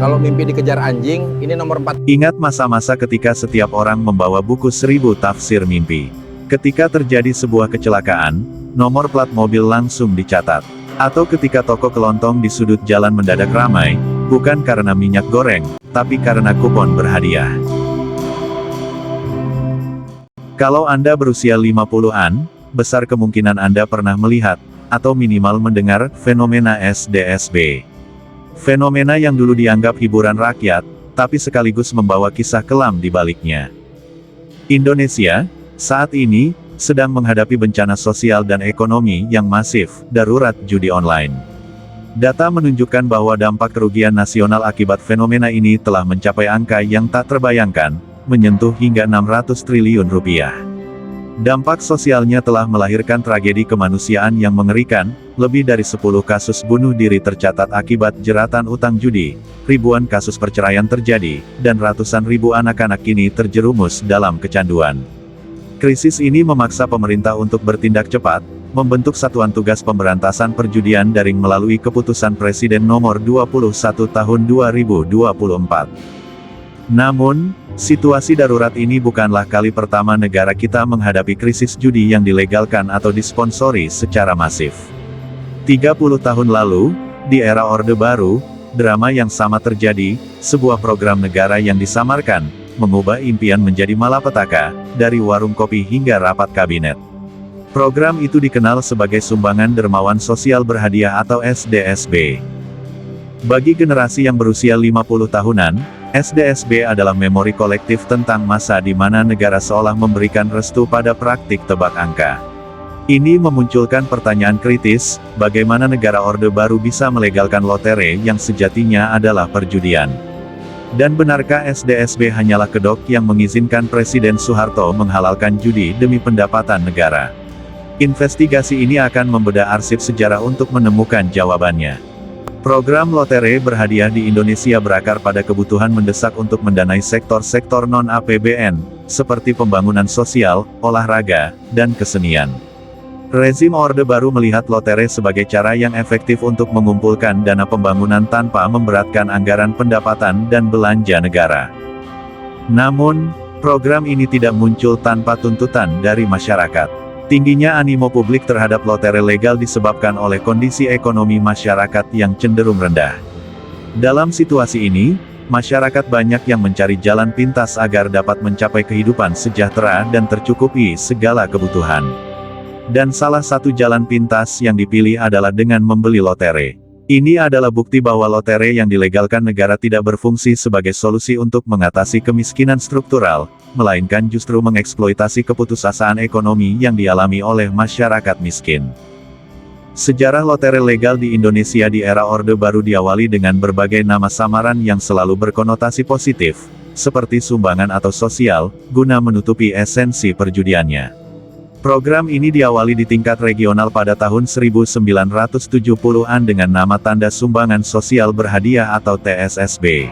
Kalau mimpi dikejar anjing, ini nomor 4. Ingat masa-masa ketika setiap orang membawa buku 1000 tafsir mimpi. Ketika terjadi sebuah kecelakaan, nomor plat mobil langsung dicatat. Atau ketika toko kelontong di sudut jalan mendadak ramai, bukan karena minyak goreng, tapi karena kupon berhadiah. Kalau Anda berusia 50-an, besar kemungkinan Anda pernah melihat, atau minimal mendengar, fenomena SDSB. Fenomena yang dulu dianggap hiburan rakyat, tapi sekaligus membawa kisah kelam di baliknya. Indonesia, saat ini, sedang menghadapi bencana sosial dan ekonomi yang masif, darurat judi online. Data menunjukkan bahwa dampak kerugian nasional akibat fenomena ini telah mencapai angka yang tak terbayangkan, menyentuh hingga 600 triliun rupiah. Dampak sosialnya telah melahirkan tragedi kemanusiaan yang mengerikan, lebih dari 10 kasus bunuh diri tercatat akibat jeratan utang judi, ribuan kasus perceraian terjadi, dan ratusan ribu anak-anak kini terjerumus dalam kecanduan. Krisis ini memaksa pemerintah untuk bertindak cepat, membentuk Satuan Tugas Pemberantasan Perjudian Daring melalui Keputusan Presiden Nomor 21 Tahun 2024. Namun, situasi darurat ini bukanlah kali pertama negara kita menghadapi krisis judi yang dilegalkan atau disponsori secara masif. 30 tahun lalu, di era Orde Baru, drama yang sama terjadi, sebuah program negara yang disamarkan, mengubah impian menjadi malapetaka, dari warung kopi hingga rapat kabinet. Program itu dikenal sebagai Sumbangan Dermawan Sosial Berhadiah atau SDSB. Bagi generasi yang berusia 50 tahunan, SDSB adalah memori kolektif tentang masa di mana negara seolah memberikan restu pada praktik tebak angka. Ini memunculkan pertanyaan kritis, bagaimana negara Orde Baru bisa melegalkan lotre yang sejatinya adalah perjudian? Dan benarkah SDSB hanyalah kedok yang mengizinkan Presiden Soeharto menghalalkan judi demi pendapatan negara? Investigasi ini akan membedah arsip sejarah untuk menemukan jawabannya. Program lotre berhadiah di Indonesia berakar pada kebutuhan mendesak untuk mendanai sektor-sektor non-APBN, seperti pembangunan sosial, olahraga, dan kesenian. Rezim Orde Baru melihat lotre sebagai cara yang efektif untuk mengumpulkan dana pembangunan tanpa memberatkan anggaran pendapatan dan belanja negara. Namun, program ini tidak muncul tanpa tuntutan dari masyarakat. Tingginya animo publik terhadap lotre legal disebabkan oleh kondisi ekonomi masyarakat yang cenderung rendah. Dalam situasi ini, masyarakat banyak yang mencari jalan pintas agar dapat mencapai kehidupan sejahtera dan tercukupi segala kebutuhan. Dan salah satu jalan pintas yang dipilih adalah dengan membeli lotre. Ini adalah bukti bahwa lotre yang dilegalkan negara tidak berfungsi sebagai solusi untuk mengatasi kemiskinan struktural, melainkan justru mengeksploitasi keputusasaan ekonomi yang dialami oleh masyarakat miskin. Sejarah lotre legal di Indonesia di era Orde Baru diawali dengan berbagai nama samaran yang selalu berkonotasi positif, seperti sumbangan atau sosial, guna menutupi esensi perjudiannya. Program ini diawali di tingkat regional pada tahun 1970-an dengan nama tanda Sumbangan Sosial Berhadiah atau TSSB.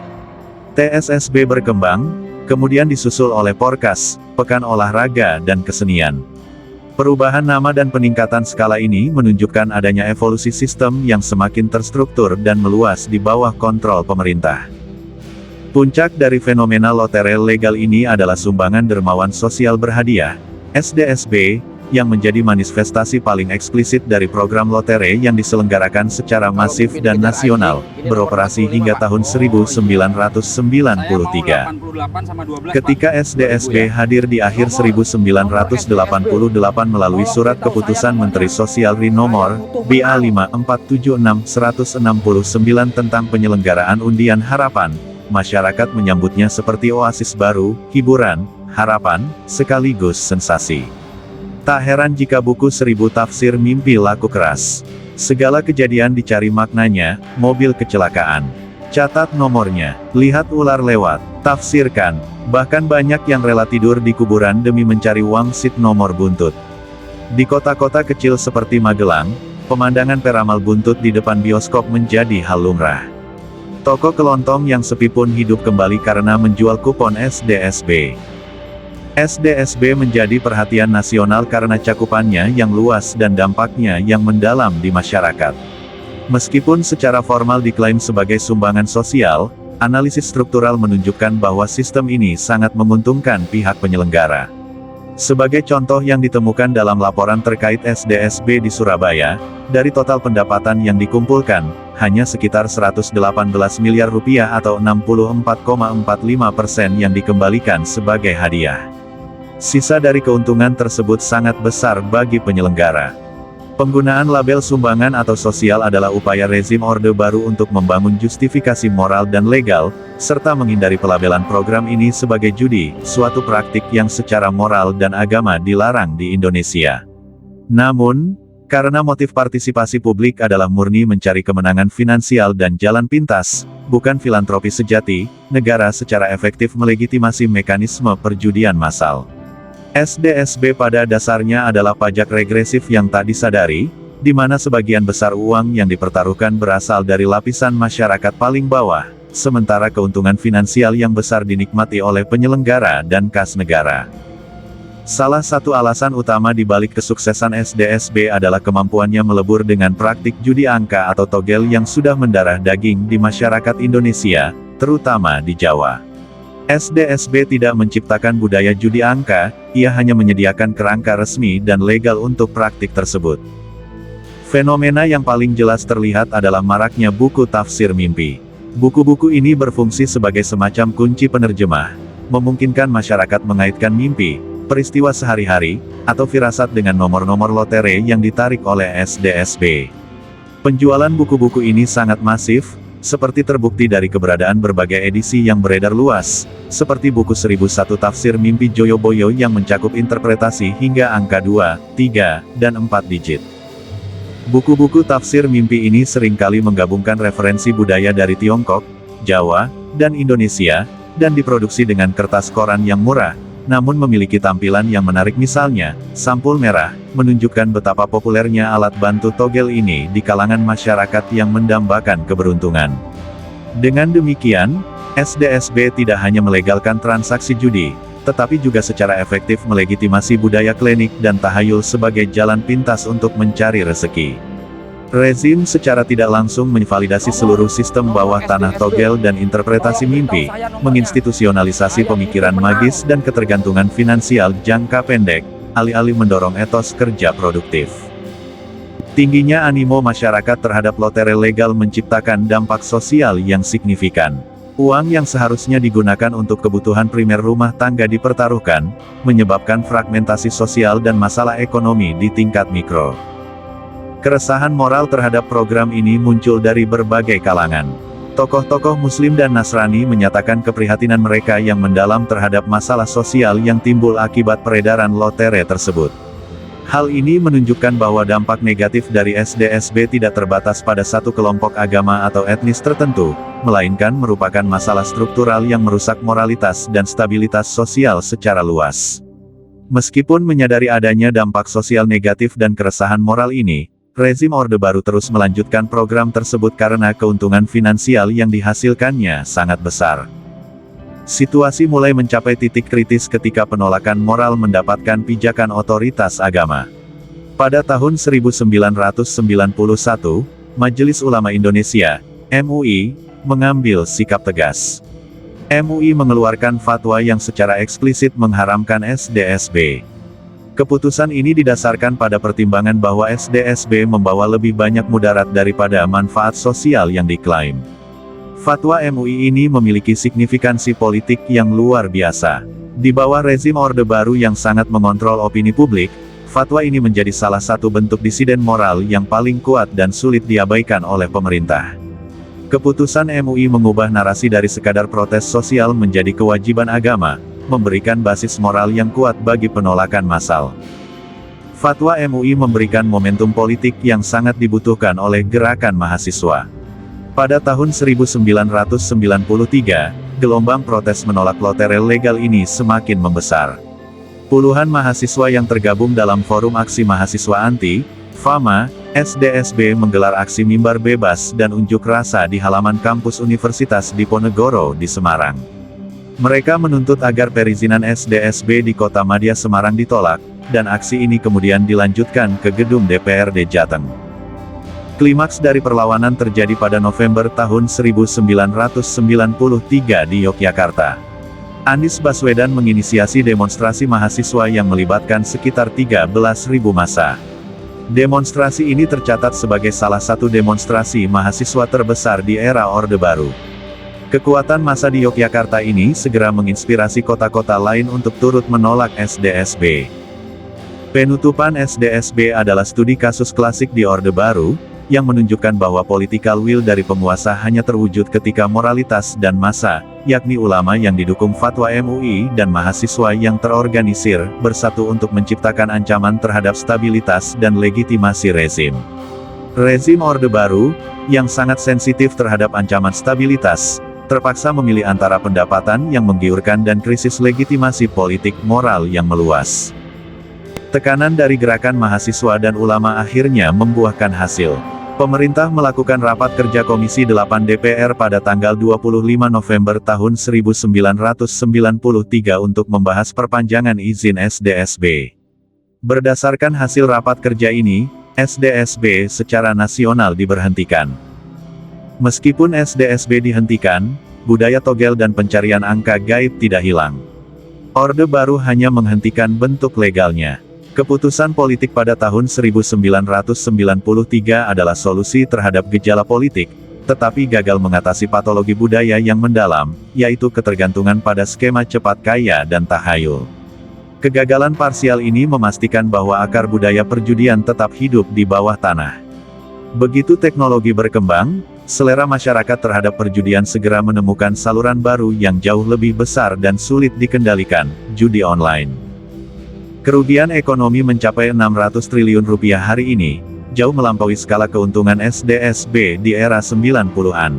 TSSB berkembang, kemudian disusul oleh Porkas, Pekan Olahraga dan Kesenian. Perubahan nama dan peningkatan skala ini menunjukkan adanya evolusi sistem yang semakin terstruktur dan meluas di bawah kontrol pemerintah. Puncak dari fenomena lotre legal ini adalah Sumbangan Dermawan Sosial Berhadiah, SDSB, yang menjadi manifestasi paling eksplisit dari program lotre yang diselenggarakan secara masif dan nasional, beroperasi hingga tahun 1993. Ketika SDSB hadir di akhir 1988 melalui Surat Keputusan Menteri Sosial RI Nomor BA 5476169 tentang penyelenggaraan undian harapan, masyarakat menyambutnya seperti oasis baru, hiburan, harapan, sekaligus sensasi. Tak heran jika buku 1000 tafsir mimpi laku keras. Segala kejadian dicari maknanya, mobil kecelakaan. Catat nomornya, lihat ular lewat, tafsirkan. Bahkan banyak yang rela tidur di kuburan demi mencari wangsit nomor buntut. Di kota-kota kecil seperti Magelang, pemandangan peramal buntut di depan bioskop menjadi hal lumrah. Toko kelontong yang sepi pun hidup kembali karena menjual kupon SDSB. SDSB menjadi perhatian nasional karena cakupannya yang luas dan dampaknya yang mendalam di masyarakat. Meskipun secara formal diklaim sebagai sumbangan sosial, Analisis struktural menunjukkan bahwa sistem ini sangat menguntungkan pihak penyelenggara. Sebagai contoh yang ditemukan dalam laporan terkait SDSB di Surabaya, dari total pendapatan yang dikumpulkan, hanya sekitar 118 miliar rupiah atau 64,45% yang dikembalikan sebagai hadiah. Sisa dari keuntungan tersebut sangat besar bagi penyelenggara. Penggunaan label sumbangan atau sosial adalah upaya rezim Orde Baru untuk membangun justifikasi moral dan legal, serta menghindari pelabelan program ini sebagai judi, suatu praktik yang secara moral dan agama dilarang di Indonesia. Namun, karena motif partisipasi publik adalah murni mencari kemenangan finansial dan jalan pintas, bukan filantropi sejati, negara secara efektif melegitimasi mekanisme perjudian massal. SDSB pada dasarnya adalah pajak regresif yang tak disadari, di mana sebagian besar uang yang dipertaruhkan berasal dari lapisan masyarakat paling bawah, sementara keuntungan finansial yang besar dinikmati oleh penyelenggara dan kas negara. Salah satu alasan utama di balik kesuksesan SDSB adalah kemampuannya melebur dengan praktik judi angka atau togel yang sudah mendarah daging di masyarakat Indonesia, terutama di Jawa. SDSB tidak menciptakan budaya judi angka, ia hanya menyediakan kerangka resmi dan legal untuk praktik tersebut. Fenomena yang paling jelas terlihat adalah maraknya buku tafsir mimpi. Buku-buku ini berfungsi sebagai semacam kunci penerjemah, memungkinkan masyarakat mengaitkan mimpi, peristiwa sehari-hari, atau firasat dengan nomor-nomor lotere yang ditarik oleh SDSB. Penjualan buku-buku ini sangat masif, seperti terbukti dari keberadaan berbagai edisi yang beredar luas, seperti buku 1001 Tafsir Mimpi Joyoboyo yang mencakup interpretasi hingga angka 2, 3, dan 4 digit. Buku-buku tafsir mimpi ini seringkali menggabungkan referensi budaya dari Tiongkok, Jawa, dan Indonesia, dan diproduksi dengan kertas koran yang murah, namun memiliki tampilan yang menarik. Misalnya, sampul merah, menunjukkan betapa populernya alat bantu togel ini di kalangan masyarakat yang mendambakan keberuntungan. Dengan demikian, SDSB tidak hanya melegalkan transaksi judi, tetapi juga secara efektif melegitimasi budaya klinik dan tahayul sebagai jalan pintas untuk mencari rezeki. Rezim secara tidak langsung menvalidasi seluruh sistem bawah tanah togel dan interpretasi mimpi, menginstitusionalisasi pemikiran magis dan ketergantungan finansial jangka pendek, alih-alih mendorong etos kerja produktif. Tingginya animo masyarakat terhadap lotere legal menciptakan dampak sosial yang signifikan. Uang yang seharusnya digunakan untuk kebutuhan primer rumah tangga dipertaruhkan, menyebabkan fragmentasi sosial dan masalah ekonomi di tingkat mikro. Keresahan moral terhadap program ini muncul dari berbagai kalangan. Tokoh-tokoh Muslim dan Nasrani menyatakan keprihatinan mereka yang mendalam terhadap masalah sosial yang timbul akibat peredaran lotere tersebut. Hal ini menunjukkan bahwa dampak negatif dari SDSB tidak terbatas pada satu kelompok agama atau etnis tertentu, melainkan merupakan masalah struktural yang merusak moralitas dan stabilitas sosial secara luas. Meskipun menyadari adanya dampak sosial negatif dan keresahan moral ini, rezim Orde Baru terus melanjutkan program tersebut karena keuntungan finansial yang dihasilkannya sangat besar. Situasi mulai mencapai titik kritis ketika penolakan moral mendapatkan pijakan otoritas agama. Pada tahun 1991, Majelis Ulama Indonesia, MUI, mengambil sikap tegas. MUI mengeluarkan fatwa yang secara eksplisit mengharamkan SDSB. Keputusan ini didasarkan pada pertimbangan bahwa SDSB membawa lebih banyak mudarat daripada manfaat sosial yang diklaim. Fatwa MUI ini memiliki signifikansi politik yang luar biasa. Di bawah rezim Orde Baru yang sangat mengontrol opini publik, fatwa ini menjadi salah satu bentuk disiden moral yang paling kuat dan sulit diabaikan oleh pemerintah. Keputusan MUI mengubah narasi dari sekadar protes sosial menjadi kewajiban agama, memberikan basis moral yang kuat bagi penolakan massal. Fatwa MUI memberikan momentum politik yang sangat dibutuhkan oleh gerakan mahasiswa. Pada tahun 1993, gelombang protes menolak lotere legal ini semakin membesar. Puluhan mahasiswa yang tergabung dalam Forum Aksi Mahasiswa Anti, FAMA, SDSB menggelar aksi mimbar bebas dan unjuk rasa di halaman kampus Universitas Diponegoro di Semarang. Mereka menuntut agar perizinan SDSB di Kota Madya Semarang ditolak, dan aksi ini kemudian dilanjutkan ke gedung DPRD Jateng. Klimaks dari perlawanan terjadi pada November tahun 1993 di Yogyakarta. Anies Baswedan menginisiasi demonstrasi mahasiswa yang melibatkan sekitar 13.000 massa. Demonstrasi ini tercatat sebagai salah satu demonstrasi mahasiswa terbesar di era Orde Baru. Kekuatan massa di Yogyakarta ini segera menginspirasi kota-kota lain untuk turut menolak SDSB. Penutupan SDSB adalah studi kasus klasik di Orde Baru, yang menunjukkan bahwa political will dari penguasa hanya terwujud ketika moralitas dan massa, yakni ulama yang didukung fatwa MUI dan mahasiswa yang terorganisir, bersatu untuk menciptakan ancaman terhadap stabilitas dan legitimasi rezim. Rezim Orde Baru, yang sangat sensitif terhadap ancaman stabilitas, terpaksa memilih antara pendapatan yang menggiurkan dan krisis legitimasi politik moral yang meluas. Tekanan dari gerakan mahasiswa dan ulama akhirnya membuahkan hasil. Pemerintah melakukan rapat kerja Komisi 8 DPR pada tanggal 25 November tahun 1993 untuk membahas perpanjangan izin SDSB. Berdasarkan hasil rapat kerja ini, SDSB secara nasional diberhentikan. Meskipun SDSB dihentikan, budaya togel dan pencarian angka gaib tidak hilang. Orde Baru hanya menghentikan bentuk legalnya. Keputusan politik pada tahun 1993 adalah solusi terhadap gejala politik, tetapi gagal mengatasi patologi budaya yang mendalam, yaitu ketergantungan pada skema cepat kaya dan tahayul. Kegagalan parsial ini memastikan bahwa akar budaya perjudian tetap hidup di bawah tanah. Begitu teknologi berkembang, selera masyarakat terhadap perjudian segera menemukan saluran baru yang jauh lebih besar dan sulit dikendalikan, judi online. Kerugian ekonomi mencapai 600 triliun rupiah hari ini, jauh melampaui skala keuntungan SDSB di era 90-an.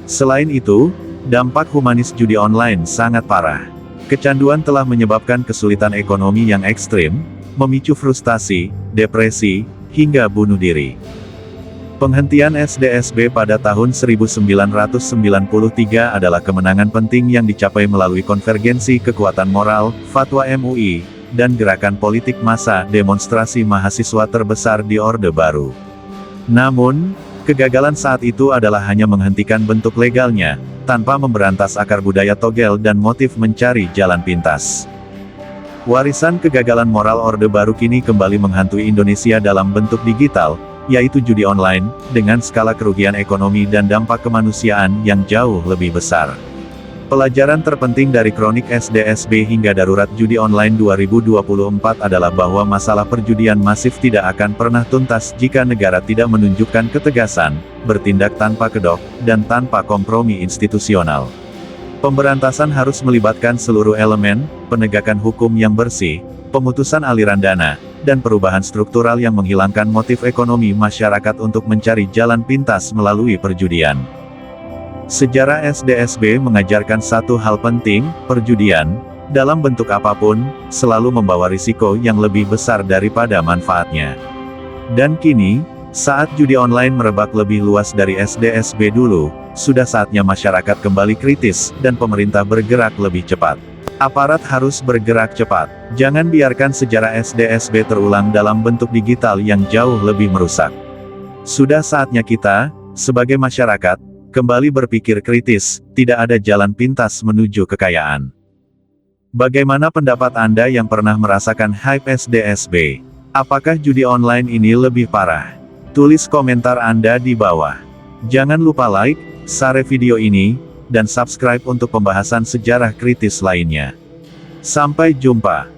Selain itu, dampak humanis judi online sangat parah. Kecanduan telah menyebabkan kesulitan ekonomi yang ekstrim, memicu frustasi, depresi, hingga bunuh diri. Penghentian SDSB pada tahun 1993 adalah kemenangan penting yang dicapai melalui konvergensi kekuatan moral, fatwa MUI, dan gerakan politik massa demonstrasi mahasiswa terbesar di Orde Baru. Namun, kegagalan saat itu adalah hanya menghentikan bentuk legalnya, tanpa memberantas akar budaya togel dan motif mencari jalan pintas. Warisan kegagalan moral Orde Baru kini kembali menghantui Indonesia dalam bentuk digital, yaitu judi online, dengan skala kerugian ekonomi dan dampak kemanusiaan yang jauh lebih besar. Pelajaran terpenting dari kronik SDSB hingga darurat judi online 2024 adalah bahwa masalah perjudian masif tidak akan pernah tuntas jika negara tidak menunjukkan ketegasan, bertindak tanpa kedok, dan tanpa kompromi institusional. Pemberantasan harus melibatkan seluruh elemen, penegakan hukum yang bersih, pemutusan aliran dana, dan perubahan struktural yang menghilangkan motif ekonomi masyarakat untuk mencari jalan pintas melalui perjudian. Sejarah SDSB mengajarkan satu hal penting, perjudian, dalam bentuk apapun, selalu membawa risiko yang lebih besar daripada manfaatnya. Dan kini, saat judi online merebak lebih luas dari SDSB dulu, sudah saatnya masyarakat kembali kritis, dan pemerintah bergerak lebih cepat. Aparat harus bergerak cepat. Jangan biarkan sejarah SDSB terulang dalam bentuk digital yang jauh lebih merusak. Sudah saatnya kita, sebagai masyarakat, kembali berpikir kritis, tidak ada jalan pintas menuju kekayaan. Bagaimana pendapat Anda yang pernah merasakan hype SDSB? Apakah judi online ini lebih parah? Tulis komentar Anda di bawah. Jangan lupa like, share video ini, dan subscribe untuk pembahasan sejarah kritis lainnya. Sampai jumpa.